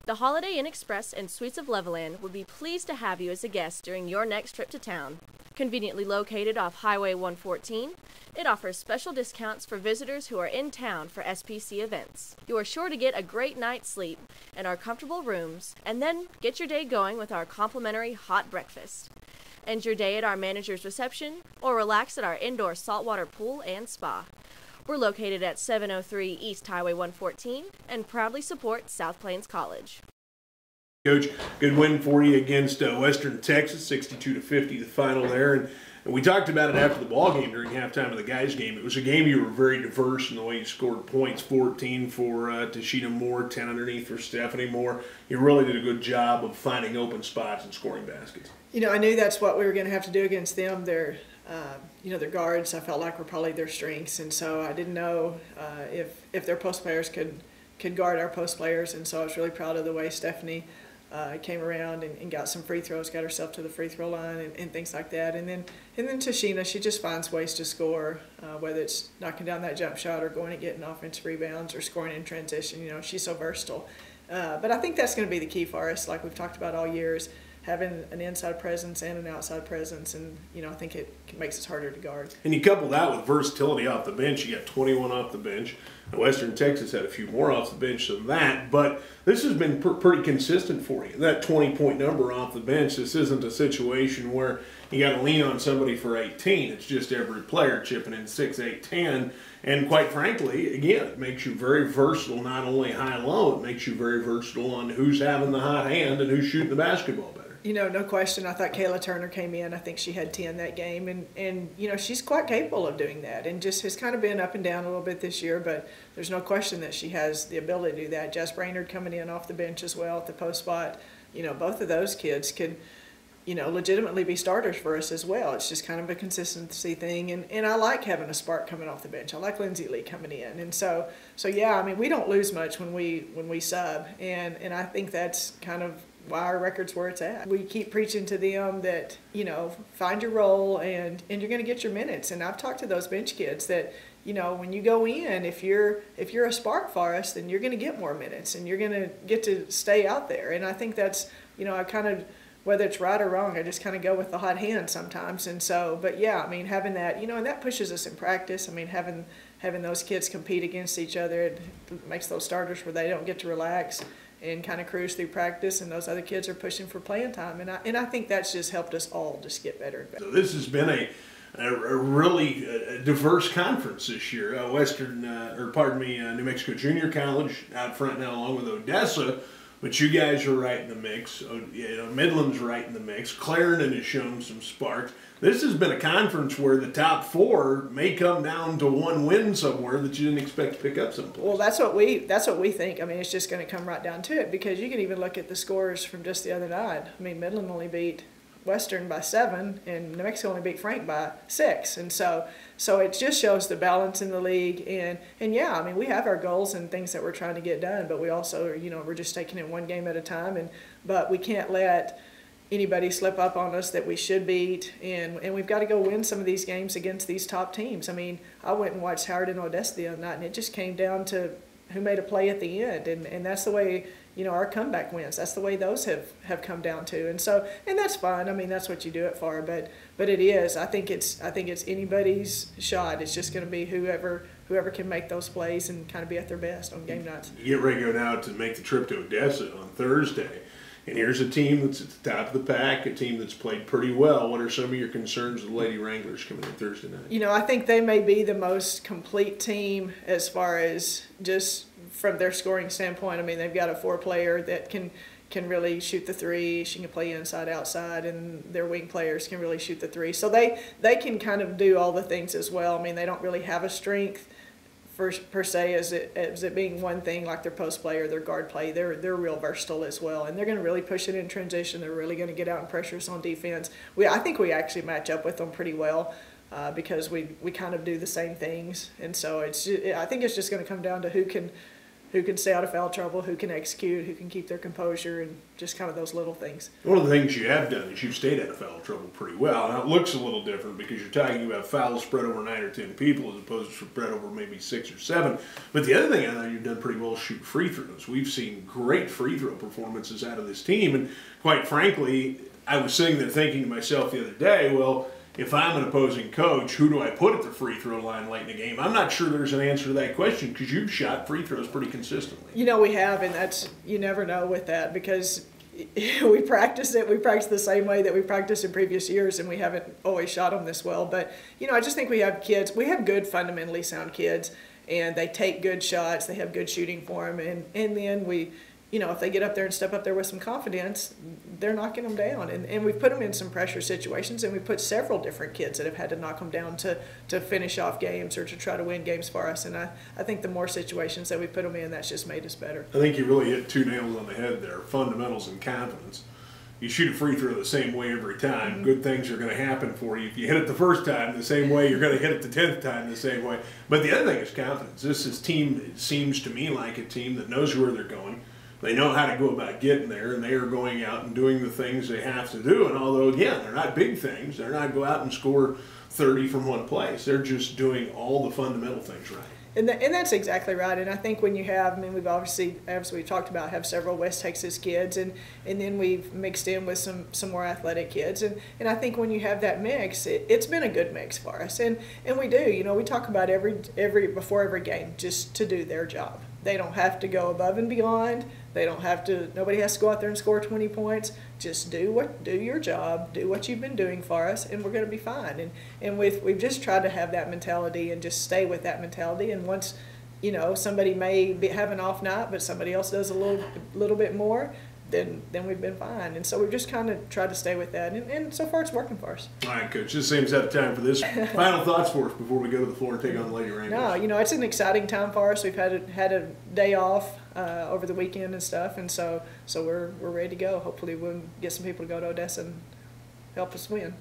The Holiday Inn Express and Suites of Levelland would be pleased to have you as a guest during your next trip to town. Conveniently located off Highway 114, it offers special discounts for visitors who are in town for SPC events. You are sure to get a great night's sleep in our comfortable rooms, and then get your day going with our complimentary hot breakfast. End your day at our manager's reception, or relax at our indoor saltwater pool and spa. We're located at 703 East Highway 114 and proudly support South Plains College. Coach, good win for you against Western Texas, 62-50, the final there. And we talked about it after the ball game during halftime of the guys' game. It was a game you were very diverse in the way you scored points, 14 for Tashina Moore, 10 underneath for Stephanie Moore. You really did a good job of finding open spots and scoring baskets. You know, I knew that's what we were going to have to do against them. Their guards, I felt like, were probably their strengths, and so I didn't know if their post players could guard our post players, and so I was really proud of the way Stephanie came around and got some free throws, got herself to the free throw line and things like that. And then Tashina, she just finds ways to score, whether it's knocking down that jump shot or going and getting offensive rebounds or scoring in transition. You know, she's so versatile. But I think that's going to be the key for us, like we've talked about all year, is having an inside presence and an outside presence, and I think it makes us harder to guard. And you couple that with versatility off the bench. You got 21 off the bench. Western Texas had a few more off the bench than that, but this has been pretty consistent for you. That 20-point number off the bench, this isn't a situation where you got to lean on somebody for 18. It's just every player chipping in 6, 8, 10. And quite frankly, again, it makes you very versatile, not only high-low, it makes you very versatile on who's having the hot hand and who's shooting the basketball better. No question. I thought Kayla Turner came in. I think she had 10 that game. And she's quite capable of doing that, and just has kind of been up and down a little bit this year, but there's no question that she has the ability to do that. Jess Brainerd coming in off the bench as well at the post spot. Both of those kids could, legitimately be starters for us as well. It's just kind of a consistency thing. And I like having a spark coming off the bench. I like Lindsay Lee coming in. And so yeah, I mean, we don't lose much when we sub. And I think that's kind of why our record's where it's at. We keep preaching to them that, find your role and you're going to get your minutes. And I've talked to those bench kids that, when you go in, if you're a spark for us, then you're going to get more minutes and you're going to get to stay out there. And I think that's, I kind of, whether it's right or wrong, I just kind of go with the hot hand sometimes. And so, but yeah, I mean, having that, and that pushes us in practice. I mean, having those kids compete against each other, it makes those starters where they don't get to relax and kind of cruise through practice, and those other kids are pushing for playing time. And I think that's just helped us all just get better and better. So this has been a really diverse conference this year. New Mexico Junior College out front now along with Odessa, but you guys are right in the mix. Midland's right in the mix. Clarendon has shown some sparks. This has been a conference where the top four may come down to one win somewhere that you didn't expect to pick up someplace. Well, that's what we think. I mean, it's just going to come right down to it, because you can even look at the scores from just the other night. I mean, Midland only beat Western by 7, and New Mexico only beat Frank by 6, and so it just shows the balance in the league. And yeah, I mean, we have our goals and things that we're trying to get done, but we also we're just taking it one game at a time, but we can't let anybody slip up on us that we should beat, and we've got to go win some of these games against these top teams. I mean, I went and watched Howard and Odessa the other night, and it just came down to who made a play at the end, and that's the way our comeback wins. That's the way those have come down to, and that's fun. I mean, that's what you do it for, but it is. I think it's anybody's shot. It's just going to be whoever can make those plays and kind of be at their best on game nights. You get ready to go now to make the trip to Odessa on Thursday. And here's a team that's at the top of the pack, a team that's played pretty well. What are some of your concerns with the Lady Wranglers coming in Thursday night? I think they may be the most complete team as far as just from their scoring standpoint. I mean, they've got a 4-player that can really shoot the 3. She can play inside, outside, and their wing players can really shoot the 3. So they can kind of do all the things as well. I mean, they don't really have a strength per se as it being one thing, like their post play or their guard play. They're real versatile as well, and they're going to really push it in transition. They're really going to get out and pressure us on defense. I think we actually match up with them pretty well because we kind of do the same things, and so I think it's just going to come down to who who can stay out of foul trouble, who can execute, who can keep their composure, and just kind of those little things. One of the things you have done is you've stayed out of foul trouble pretty well. Now, it looks a little different because you're talking about fouls spread over 9 or 10 people as opposed to spread over maybe 6 or 7. But the other thing I know you've done pretty well is shoot free throws. We've seen great free throw performances out of this team, and quite frankly, I was sitting there thinking to myself the other day, well, if I'm an opposing coach, who do I put at the free throw line late in the game? I'm not sure there's an answer to that question because you've shot free throws pretty consistently. You know, we have, and that's, you never know with that because we practice it. We practice the same way that we practiced in previous years, and we haven't always shot them this well. But, you know, I just think we have kids. We have good, fundamentally sound kids, and they take good shots. They have good shooting for them, and then we, you know, if they get up there and step up there with some confidence, they're knocking them down. And we've put them in some pressure situations, and we put several different kids that have had to knock them down to finish off games or to try to win games for us. And I think the more situations that we put them in, that's just made us better. I think you really hit 2 nails on the head there, fundamentals and confidence. You shoot a free throw the same way every time, good things are going to happen for you. If you hit it the first time the same way, you're going to hit it the 10th time the same way. But the other thing is confidence. This is team, it seems to me like a team that knows where they're going. They know how to go about getting there, and they are going out and doing the things they have to do. And although, again, they're not big things, they're not go out and score 30 from one place. They're just doing all the fundamental things right. And that's exactly right. And I think when you have, I mean, we've obviously, as we talked about, have several West Texas kids, and then we've mixed in with some more athletic kids. And I think when you have that mix, it's been a good mix for us. And we do, you know, we talk about before every game just to do their job. They don't have to go above and beyond. They don't have to, nobody has to go out there and score 20 points. Just do your job, do what you've been doing for us, and we're going to be fine. And we've just tried to have that mentality and just stay with that mentality. And once, you know, somebody may have an off night, but somebody else does a little bit more, then we've been fine. And so we've just kind of tried to stay with that. And so far it's working for us. All right, Coach. This seems out of time for this. Final thoughts for us before we go to the floor and take on the Lady Wranglers. No, you know, it's an exciting time for us. We've had a day off over the weekend and stuff, and so we're ready to go. Hopefully we'll get some people to go to Odessa and help us win.